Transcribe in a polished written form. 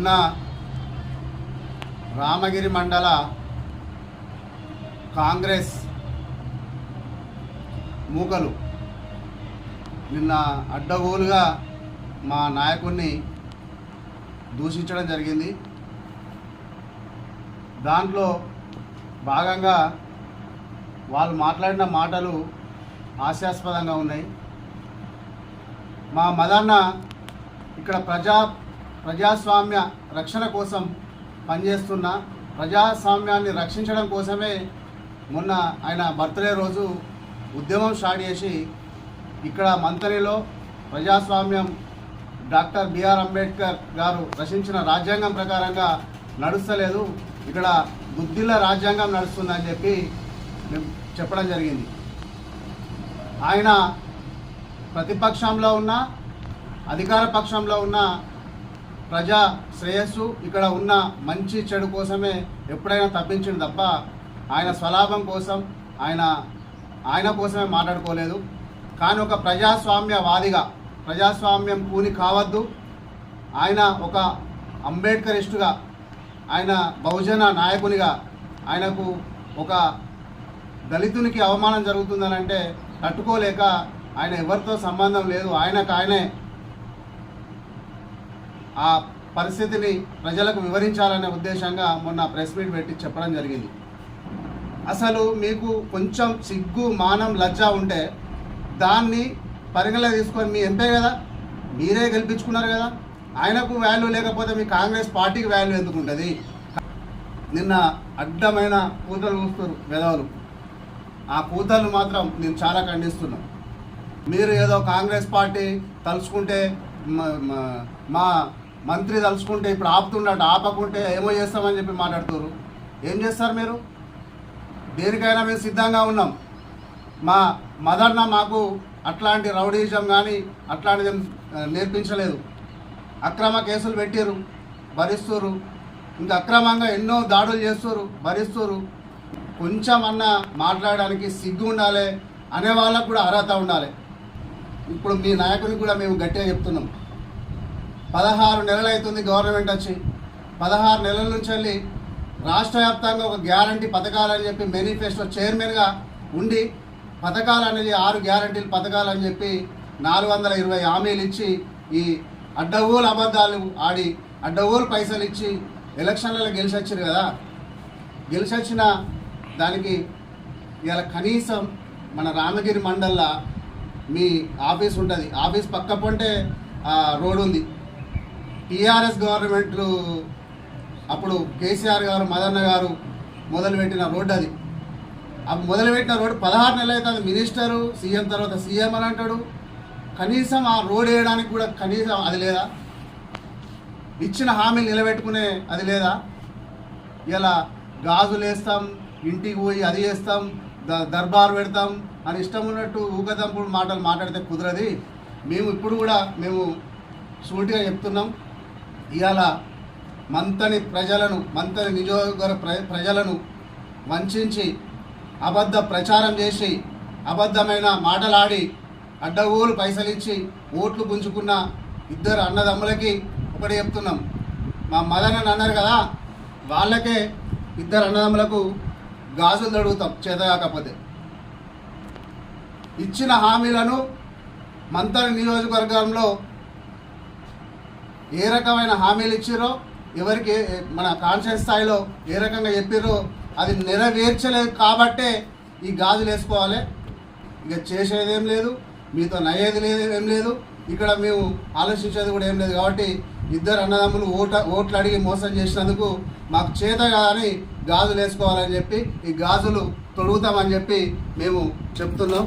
మొన్న రామగిరి మండల కాంగ్రెస్ మూకలు నిన్న అడ్డగోలుగా మా నాయకుడిని దూషించడం జరిగింది. దాంట్లో భాగంగా వాళ్ళు మాట్లాడిన మాటలు హాస్యాస్పదంగా ఉన్నాయి. మా మదన్న ఇక్కడ ప్రజాస్వామ్య రక్షణ కోసం పనిచేస్తున్న, ప్రజాస్వామ్యాన్ని రక్షించడం కోసమే మొన్న ఆయన బర్త్డే రోజు ఉద్యమం స్టార్ట్ చేసి ఇక్కడ మంతనిలో ప్రజాస్వామ్యం డాక్టర్ బిఆర్ అంబేద్కర్ గారు రచించిన రాజ్యాంగం ప్రకారంగా నడుస్తలేదు, ఇక్కడ బుద్ధిల రాజ్యాంగం నడుస్తుందని చెప్పి మేము చెప్పడం జరిగింది. ఆయన ప్రతిపక్షంలో ఉన్న, అధికార పక్షంలో ఉన్న ప్రజా శ్రేయస్సు, ఇక్కడ ఉన్న మంచి చెడు కోసమే ఎప్పుడైనా తప్పించింది తప్ప ఆయన స్వలాభం కోసం ఆయన కోసమే మాట్లాడుకోలేదు. కానీ ఒక ప్రజాస్వామ్యవాదిగా, ప్రజాస్వామ్యం కూని కావద్దు, ఆయన ఒక అంబేద్కరిస్టుగా, ఆయన బహుజన నాయకునిగా ఆయనకు ఒక దళితునికి అవమానం జరుగుతుందని అంటే తట్టుకోలేక ఆయన ఎవరితో సంబంధం లేదు, ఆయనే ఆ పరిస్థితిని ప్రజలకు వివరించాలనే ఉద్దేశంగా మొన్న ప్రెస్ మీట్ పెట్టి చెప్పడం జరిగింది. అసలు మీకు కొంచెం సిగ్గు, మానం, లజ్జ ఉంటే దాన్ని పరిగణలో తీసుకొని, మీ ఎంపీ కదా, మీరే గెలిపించుకున్నారు కదా, ఆయనకు వాల్యూ లేకపోతే మీ కాంగ్రెస్ పార్టీకి వాల్యూ ఎందుకు ఉంటుంది? నిన్న అడ్డమైన కూతలు కూస్తారు వెధవలు. ఆ కూతలు మాత్రం నేను చాలా ఖండిస్తున్నాను. మీరు ఏదో కాంగ్రెస్ పార్టీ తలుచుకుంటే, మా మంత్రి తలుచుకుంటే ఇప్పుడు ఆపుతుండట, ఆపకుంటే ఏమో చేస్తామని చెప్పి మాట్లాడుతున్నారు. ఏం చేస్తారు మీరు? దేనికైనా మేము సిద్ధంగా ఉన్నాం. మా మదన్న మాకు అట్లాంటి రౌడీజం కానీ అట్లాంటిది నేర్పించలేదు. అక్రమ కేసులు పెట్టారు, భరిస్తున్నారు. ఇంకా అక్రమంగా ఎన్నో దాడులు చేస్తున్నారు, భరిస్తున్నారు. కొంచెం అన్నా మాట్లాడడానికి సిగ్గు ఉండాలి, అనే వాళ్ళకు కూడా అర్హత ఉండాలి. ఇప్పుడు మీ నాయకునికి కూడా మేము గట్టిగా చెప్తున్నాం. 16 నెలలు అవుతుంది గవర్నమెంట్ వచ్చి. 16 నెలల నుంచి వెళ్ళి రాష్ట్ర వ్యాప్తంగా ఒక గ్యారంటీ పథకాలని చెప్పి మేనిఫెస్టో చైర్మన్గా ఉండి పథకాలు అనేది 6 గ్యారంటీలు పథకాలు అని చెప్పి 420 హామీలు ఇచ్చి ఈ అడ్డగోలు అబద్ధాలు ఆడి అడ్డగోలు పైసలు ఇచ్చి ఎలక్షన్లలో గెలిచొచ్చారు కదా. గెలిచొచ్చిన దానికి ఇలా కనీసం మన రామగిరి మండల్లో మీ ఆఫీస్ ఉంటుంది, ఆఫీస్ పక్క పొంటే రోడ్ ఉంది. టీఆర్ఎస్ గవర్నమెంట్ అప్పుడు కేసీఆర్ గారు, మదన్న గారు మొదలుపెట్టిన రోడ్డు అది. ఆ మొదలుపెట్టిన రోడ్డు 16 నెలలు అవుతుంది. మినిస్టరు, సీఎం తర్వాత సీఎం అని అంటాడు. కనీసం ఆ రోడ్ వేయడానికి కూడా కనీసం అది లేదా? ఇచ్చిన హామీలు నిలబెట్టుకునే అది లేదా? ఇలా గాజులు వేస్తాం, ఇంటికి పోయి అది చేస్తాం, దర్బార్ పెడతాం అని ఇష్టం ఉన్నట్టు ఊకదంపుడు మాటలు మాట్లాడితే కుదరది. మేము ఇప్పుడు కూడా మేము సూటిగా చెప్తున్నాం. ఇవాళ మంతని నియోజకవర్గ ప్రజలను వంచి అబద్ధ ప్రచారం చేసి అబద్ధమైన మాటలాడి అడ్డగోలు పైసలు ఇచ్చి ఓట్లు పుంజుకున్న 2 అన్నదమ్ములకి ఒకటి చెప్తున్నాం. మా మదన్ అన్నారు కదా, వాళ్ళకే 2 అన్నదమ్ములకు గాజులు తడుగుతాం చేత కాకపోతే. ఇచ్చిన హామీలను మంతని నియోజకవర్గంలో ఏ రకమైన హామీలు ఇచ్చిరో, ఎవరికి మన కాన్షియస్ స్థాయిలో ఏ రకంగా చెప్పిరో అది నెరవేర్చలేదు కాబట్టే ఈ గాజులు వేసుకోవాలి. ఇక చేసేది ఏం లేదు, మీతో నయ్యేది ఏం లేదు, ఇక్కడ మేము ఆలోచించేది కూడా ఏం లేదు. కాబట్టి 2 అన్నదమ్ములు ఓట్లు అడిగి మోసం చేసినందుకు మాకు చేత కాదని గాజులు వేసుకోవాలని చెప్పి ఈ గాజులు తొడుగుతామని చెప్పి మేము చెప్తున్నాం.